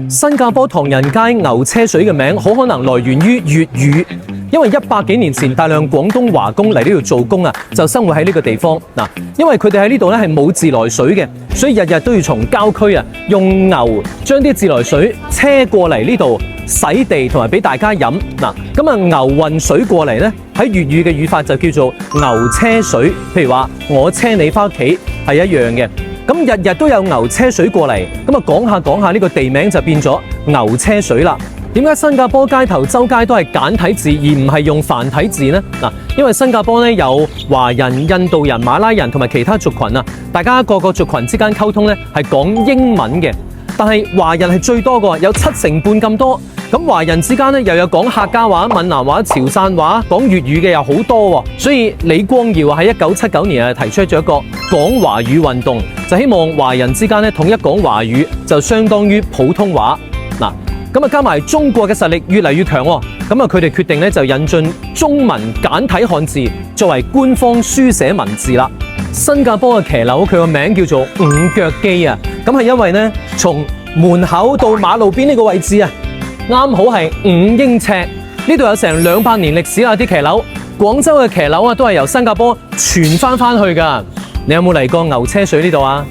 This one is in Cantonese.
新加坡唐人街牛車水嘅名好可能來源於粵語，因為100幾年前大量廣東華工嚟呢度做工啊，就生活喺呢個地方嗱。因為佢哋喺呢度咧係冇自來水嘅，所以日日都要從郊區啊用牛將啲自來水車過嚟呢度洗地同埋俾大家飲嗱。咁啊牛運水過嚟咧喺粵語嘅語法就叫做牛車水，譬如話我車你返屋企係一樣嘅。咁日日都有牛車水過嚟，咁啊講下呢個地名就變咗牛車水啦。點解新加坡街頭周街都係簡體字而唔係用繁體字呢？嗱，因為新加坡咧有華人、印度人、馬拉人同埋其他族群啊，大家各個族群之間溝通咧係講英文嘅，但係華人係最多嘅，有7成半咁多。咁華人之間咧又有講客家話、閩南話、潮汕話、講粵語嘅又好多，所以李光耀喺1979年提出咗一個講華語運動，就希望華人之間咧統一講華語，就相當於普通話嗱。咁啊加埋中國嘅實力越嚟越強，咁啊佢哋決定咧就引進中文簡體漢字作為官方書寫文字啦。新加坡嘅騎樓佢個名叫做五腳基啊，咁係因為咧從門口到馬路邊呢個位置啊，啱好係5英尺，呢度有成200年歷史啦啲騎樓。廣州嘅騎樓啊都係由新加坡傳翻去㗎。你有冇嚟過牛車水呢度啊？